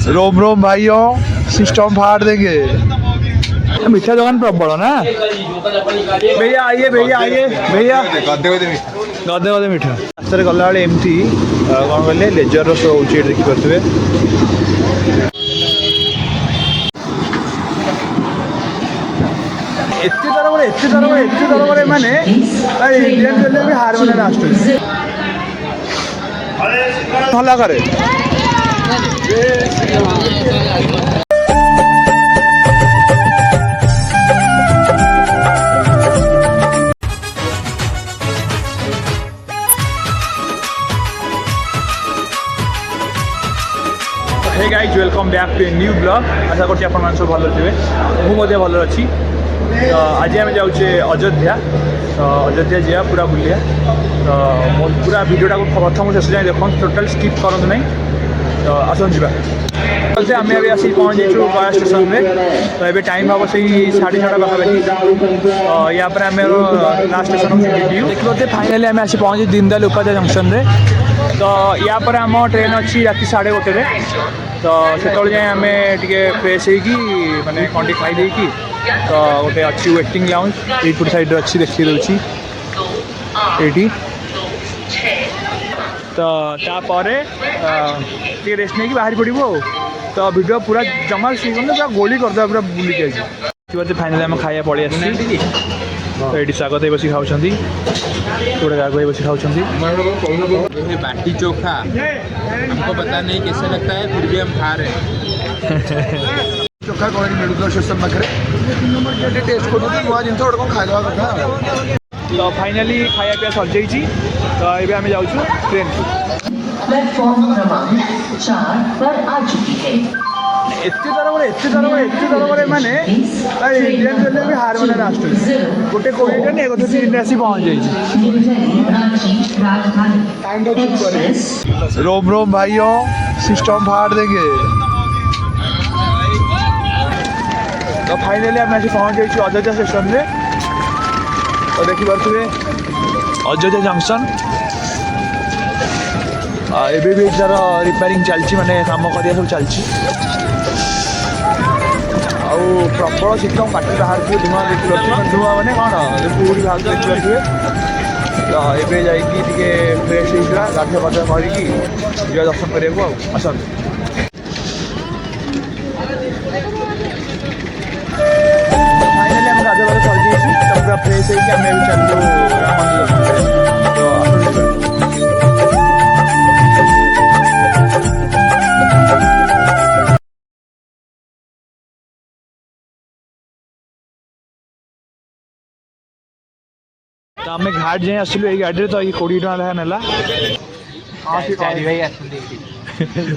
रोम रोम भाइयों, सिस्टम फाड़ देंगे। मीठा दुकान प्रबल ना भैया, आइए भैया, आइए भैया। गदे गदे मीठा रास्तार गला बेले एमती कौन कहले लेजर शो हो देखिपे। एते तरह माने इंडियन रेलवे भी हार माने लास्ट भला करे। Hey guys welcome back to a new blog. आशा करছি ଆପଣ सब भल थे, मुझे भल अच्छी। तो आज आम जाऊे अयोध्या। तो अयोध्या जा पूरा बुलिया। तो पूरा वीडियोटा को प्रथम शेष जाए देख, टोटाल स्किप करूँ ना। तो आसन जा आम अभी आसिक पहुँचु गया स्टेशन में। तो ये टाइम हम से 6:30 पाखापाखि। तो या आम लास्ट स्टेशन हूँ देखिए। फाइनाली आम आसी पहुँचे दीनदयाल उपाध्याय जंक्शन में। तो या आम ट्रेन अच्छी राति 1:30। तो से जाए आम टे फ्रेश होगी माने कंटी खाई देकी। तो गोटे अच्छी वेटिंग लाउंज एपट साइड अच्छी देखी दूसरी ये। तो तापर टे रेस्ट नहीं बाहर पड़ो। तो वीडियो पूरा जमा पूरा गोली करदे पूरा बुलिक आज। फाइनाली आम खाया पलि आसी। तो ये स्वागत बस खाऊँ गोटे जगह बस खाऊँ। बाटी चोखा हमको पता नहीं कैसे लगता है, फिर भी हम खा रहे हैं। चोखा कौन मिलूगा स्टेशन पाखे टेस्ट कर नुआ जिन कौन खाइदा कथा। तो फाइनाली खाया पीया सर जाइए। तो ये आम जाऊँ ट्रेन प्लेटफॉर्म क्रमांक 4 पर आ चुकी है। एते तरह माने इंडियन रेलवे भी हार माने लास्ट गोटे कोड़े ट्रेन 1:03 आसी पहुँच जाइए। रोम रोम भाइयों, सिस्टम फाड़ देंगे। तो फाइनाली आम आसी पहुँच जाइए अयोध्या स्टेशन में। तो देखिपे अयोध्या जंक्शन एबे भी तार रिपेयरिंग चलती माने काम करिया सब चलती। आउ प्रबल शीत पाटी बाहर धुआं देखिए। धुआं मैंने कौन पूरी बाहर देखिए। तो ये जाइए फ्रेश होगा गाधुआ पाधुआ करके जा दर्शन करने आसन। फाइनाली आम गाधुआ पाधुआ सर जाइए। पूरा फ्रेश होगी आम भी चलू राम मंदिर। तो आम घाट जाए आसलु ये गाड़ी। तो ये 20 टका लेखा नेला।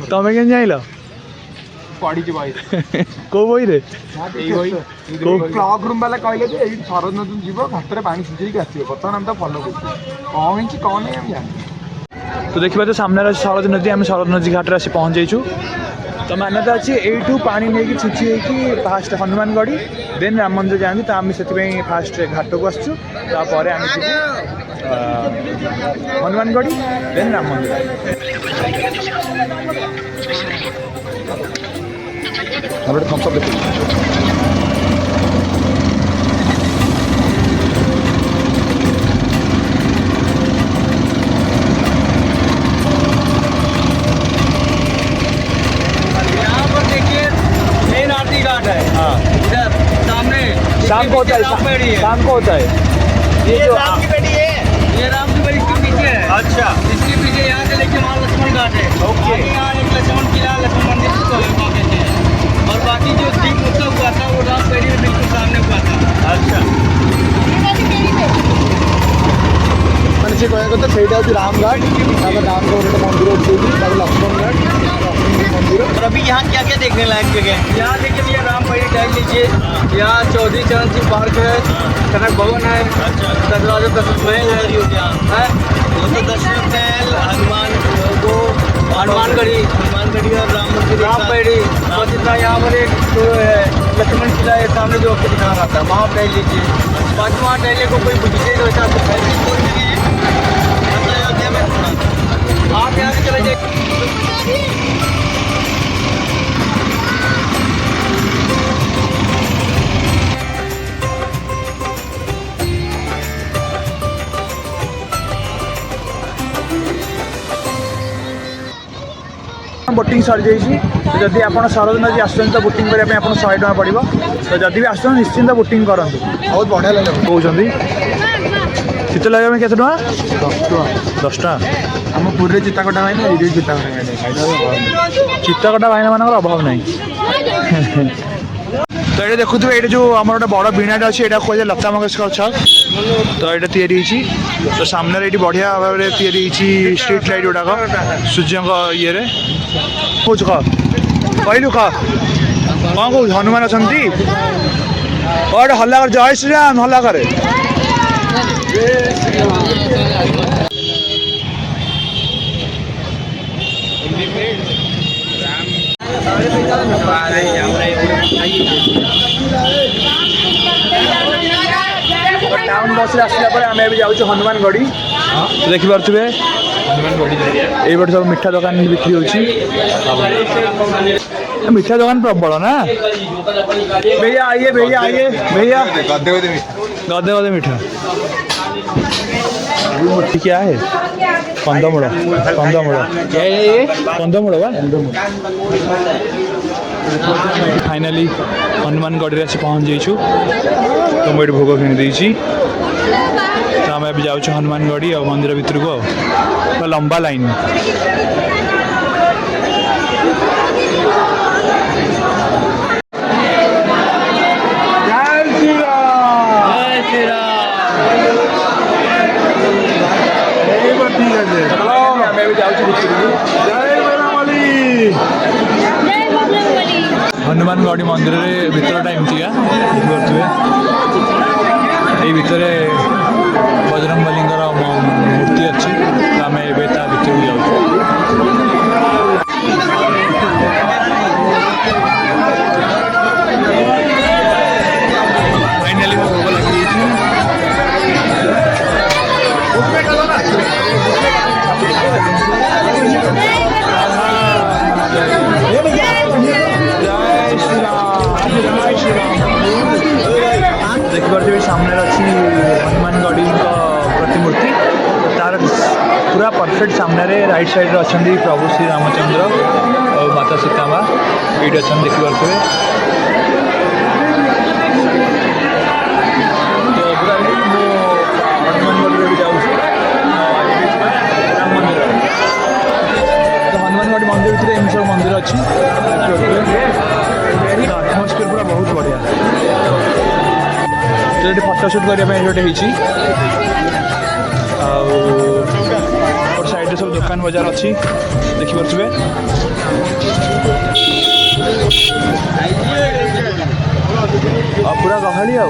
तमें के जाइल पढ़ी बही कौ बही रे क्लॉक रूम वाला कहले जे एई शरद नदी जीव घाट में पानी सिंचेक आसो। बर्तमान हम तो फॉलो कर कौन है हम जान। तो देखिए तो सामने शरद नदी। आम शरद नदी घाट आसी पहुँच जाइछु। तो मान्यता अच्छी यू पानी नहीं छिची होगी फास्ट हनुमानगढ़ी देन राम मंदिर जाती। तो आम से फास्ट घाट को आसचु। तापर आम हनुमानगढ़ी देन राम मंदिर। थम्सअप देखिए। शाम को होता है, शाम को होता है। ये राम की बेटी है, ये राम की बेटी इसके पीछे है। अच्छा, इसके पीछे यहाँ से लेके वहाँ लक्ष्मण घाट है। ओके। यहाँ एक लक्ष्मण किला, लक्ष्मण मंदिर को कहते हैं। और बाकी जो दीप उत्सव हुआ था वो राम पेड़ी में बिल्कुल सामने हुआ था। अच्छा मैंने से कहया कथा सेटा होची रामघाट। तापर राम को गोटे मंदिर होची, तापर लक्ष्मण घाट मंदिर। और अभी यहाँ क्या क्या देखने लायक जगह है? यहाँ देखिए भैया राम पेड़ी टहल लीजिए। यहाँ चौधरी चरण सिंह पार्क है, कनक भवन है, दरवाजा दशरथ महल है, दशरथ महल, हनुमानगढ़ी और राम मंदिर, राम पेड़ी। बस इतना। यहाँ पर एक जो है लक्ष्मण किला है सामने जो आपको दिखा रहा था, वहाँ टहल लीजिए। बाकी वहाँ टहलने को कोई बुझे तो वैसा अयोध्या में आप यहाँ से चले जाइए। बोटिंग सरी जाइए जदि आप सरद नदी आसुँच तो बोटिंग करने आप 100 टका पड़ो तो जदि भी आस निश्चिंत बोटिंग करूँ बहुत बढ़िया लगे कौन शीत लगे केते टका 10 टका आम पुरी चिताकटा भाई ये चित्तकटा भाईना मान अभाव ना तो ये देखु ये जो आम गोटे बड़ बीणाटे अच्छे यहाँ कहे लता मंगेशकर छक तो ये तैयारी तो सामने ये बढ़िया भाव में तैयारी स्ट्रीट लाइट गुड़ाक सूर्य ये कौच कह कहलु कह कौन कौ हनुमान अच्छा और हल्ला कर जय श्रीराम हल्ला करे टाउन बस आसला आम जाऊँ हनुमानगढ़ी देखिपे ये सब मिठा दुकान बिक्री होची मिठा दुकान प्रबल ना भैया आइए भैया गदे गदे मिठा क्या है कंदमूल कंदमूल फाइनाली हनुमानगढ़ी आसी पहुँच जाइछु तो मुझे भोग किणी तो आम जाऊँ हनुमानगढ़ी और मंदिर भितर को लंबा लाइन हनुमानगढ़ी मंदिर भीतर टाइम थी देखिपे ये भितर बजरंगबली मूर्ति अच्छी तो आम ए भितर जाऊँ फाइनाली भोग लगी देखिए सामने अच्छी हनुमानगढ़ी प्रतिमूर्ति तार पूरा परफेक्ट सामने राइट साइड अच्छा प्रभु श्री रामचंद्र और माता सीतामा ये अच्छा देखिपे तो पूरा हनुमानगढ़ी भी जाऊँ राम मंदिर तो हनुमानगढ़ी मंदिर भीतर एम सब मंदिर अच्छी आटमोस्फियर पूरा बहुत बढ़िया तो ये फटोशूट करने गोटे साइड सब दुकान बजार अच्छी देखिपे पूरा गहली आ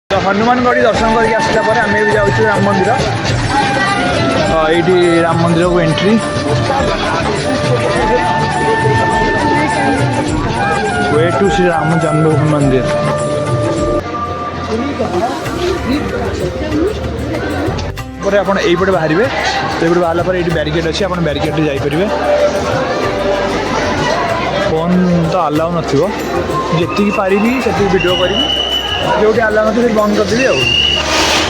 तो हनुमानगढ़ी दर्शन करके आसला पर आम भी जाऊँ राम मंदिर ये राम मंदिर को entry way to Shri Ram Janmabhoomi Mandir पर आप यहीपटे बाहर तो ये बाहर पर ये बैरिकेड अच्छी आप बैरिकेड जापर फोन तो अलाउ नथिबो जी पारि से वीडियो करी जो अलाउ नथिबो बंद करदेवी आ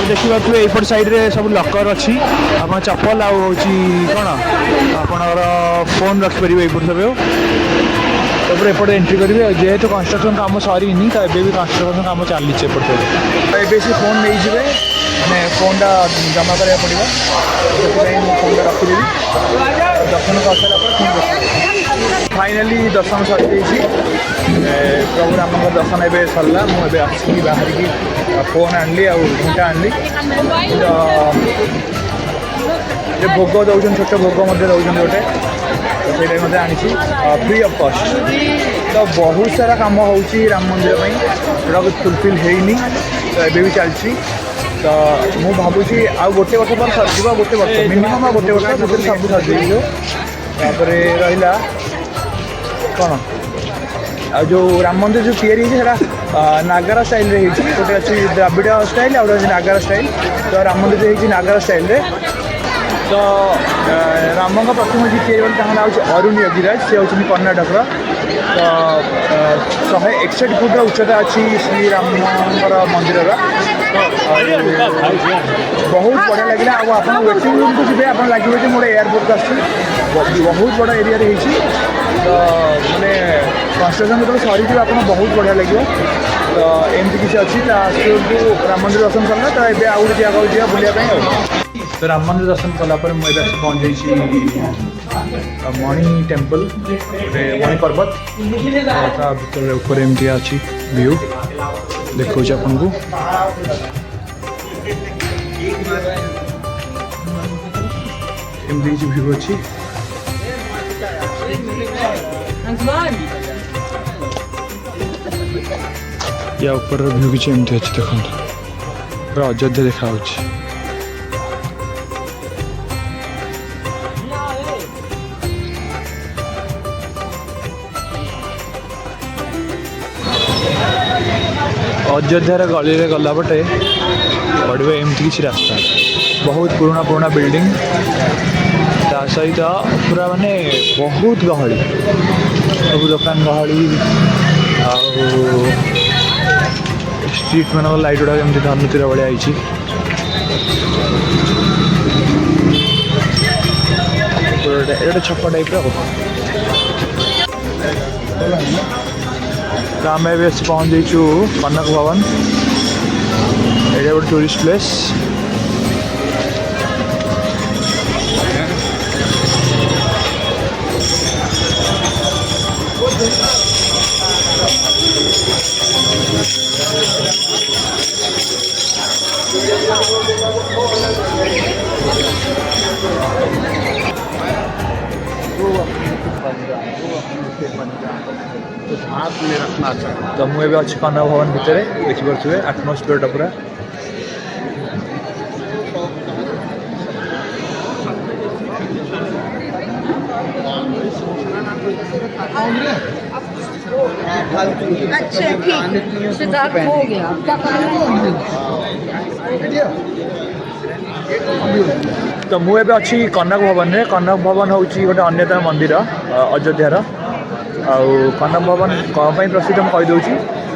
देखिए यपट साइड सब लकर अच्छी आप चप्पल कौन आपणर फोन रखिपर यपट सब तापर एपट एंट्री करेंगे जेहेतु कंस्ट्रक्शन काम सरीनी तो ये भी कंस्ट्रक्शन काम चली एपट ए से फोन नहीं जाए मैं फोनटा जमा करा पड़ो से फोनटा रखिदेवी दर्शन कर फाइनाली दर्शन सरी प्रभु राम दर्शन ए सरला मुझे आसिक बाहर की फोन आनली घंटा आनली तो भोग दौन छोट भोग दौरान गोटे तो से आनी फ्री ऑफ कॉस्ट तो बहुत सारा काम हो राम मंदिर जोटा फुलफिल होनी तो एबे भी चलती तो मु भावुची आ गोटे वर्ष पर सर गोटे वर्ष मिनिमम आ गोटे वर्ष सब सर तापर रहा कौन आ जो राम मंदिर जो तैयारी नागरा स्टाइल गोटे अच्छी द्राविड़ स्टाइल आ नागरा स्टाइल तो राम मंदिर जो नागरा स्टाइल तो राम का प्रतिमा जी तैयारी ना हूँ अरुण योगीराज सी हूँ कर्णाटक तो 161 फुट उच्चता अच्छी श्री राम मंदिर बहुत बढ़िया लगे आप वेटिंग रूम को जी आप लगे मोटे एयरपोर्ट बहुत बड़ा एरिया तो मैंने कंस्ट्रक्शन जो सरी आप बहुत बढ़िया लगे तो एमती किसी अच्छी राम मंदिर दर्शन सरला तो ये आउ गोटे जगह जा बुलाया तो राम मंदिर दर्शन कलापर मुझे पहुँच जाइए मणि टेम्पल गोटे मणि पर्वत भर ऊपर एमती अच्छी व्यू देखो आपन को एमती किसी व्यू अच्छी या ऊपर व्यू किसी एमती अच्छी देखो पूरा अयोध्या देखा अयोध्यार गली में गला पटे पड़े एमती किसी रास्ता बहुत पुराना बिल्डिंग ता सहित पूरा माने बहुत गहली सब दुकान गहली स्ट्रीट मान लाइट गुड़ा एमती धनुतीर भाया ये छक टाइप तो आम ए पहुँच जाइचु कनक भवन ये गोटे टूरिस्ट प्लेस तो मुझे अच्छी कनक भवन भितर देखिपे आटमोस्फियर पूरा अच्छा ठीक सिद्धार्थ हो गया क्या तो मुझे अच्छी कनक भवन रे कनक भवन हूँ गोटे अन्यतम मंदिर अयोध्यार आउ कनक भवन कौन प्रसिद्ध मुझे कहीदे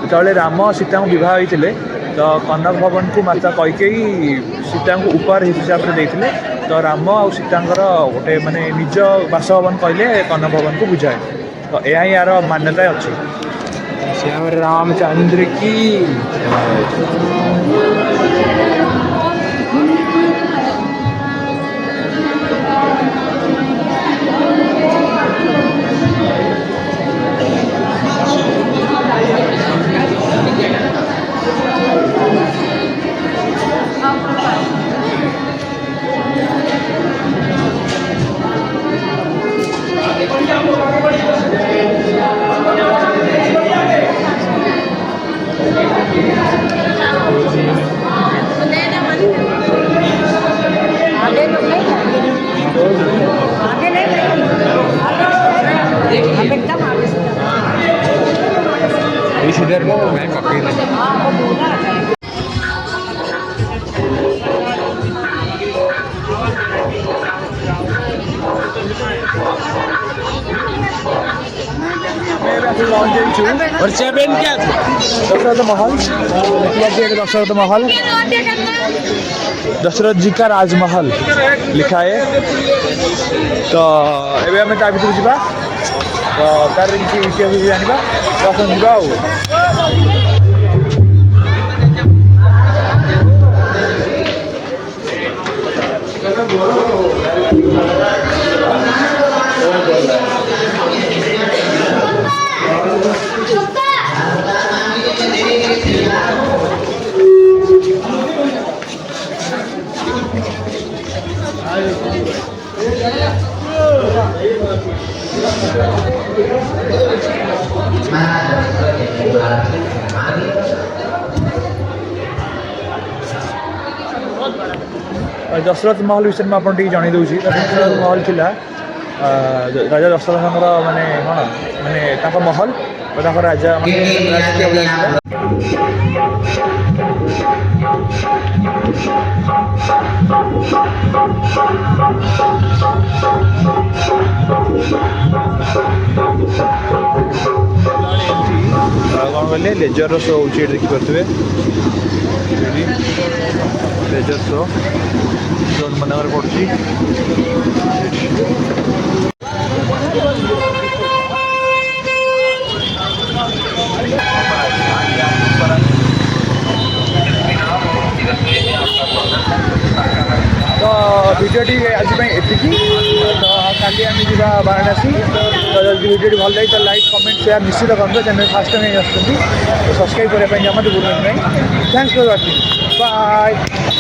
जो राम सीता को बह होते तो कनक भवन को माता कैकेयी सीता को उपहार हिसाब से देते तो राम आ सीता गोटे माने निज बासभवन कहले कनक भवन को बुझाए तो यह यार मान्यता अच्छी श्याम रामचंद्र की इधर मैं पकड़ी दशरथ महल दशरथ महल दशरथ जी का राजमहल लिखा है तो एवं आम ता भर जा तो तार किसी इतिहास जाना तो आसन जा दशरथ महल विषय में आपको जन दूसरी दशरथ महल थिला राजा दशरथ माने कौन माने महल और राजा कौन कहले लेजर शो हो देखिपे लेजर शो जोन मनकर पड़ी तो भिडियोटी आज एति तो काली आम जा वाराणसी तो भिडियो भल लगे तो लाइक कमेंट शेयर निश्चित करते चैनल फास्ट टाइम आसुँच सब्सक्राइब करने जमाते भूल नहीं थैंक्स फॉर वाचिंग बाय।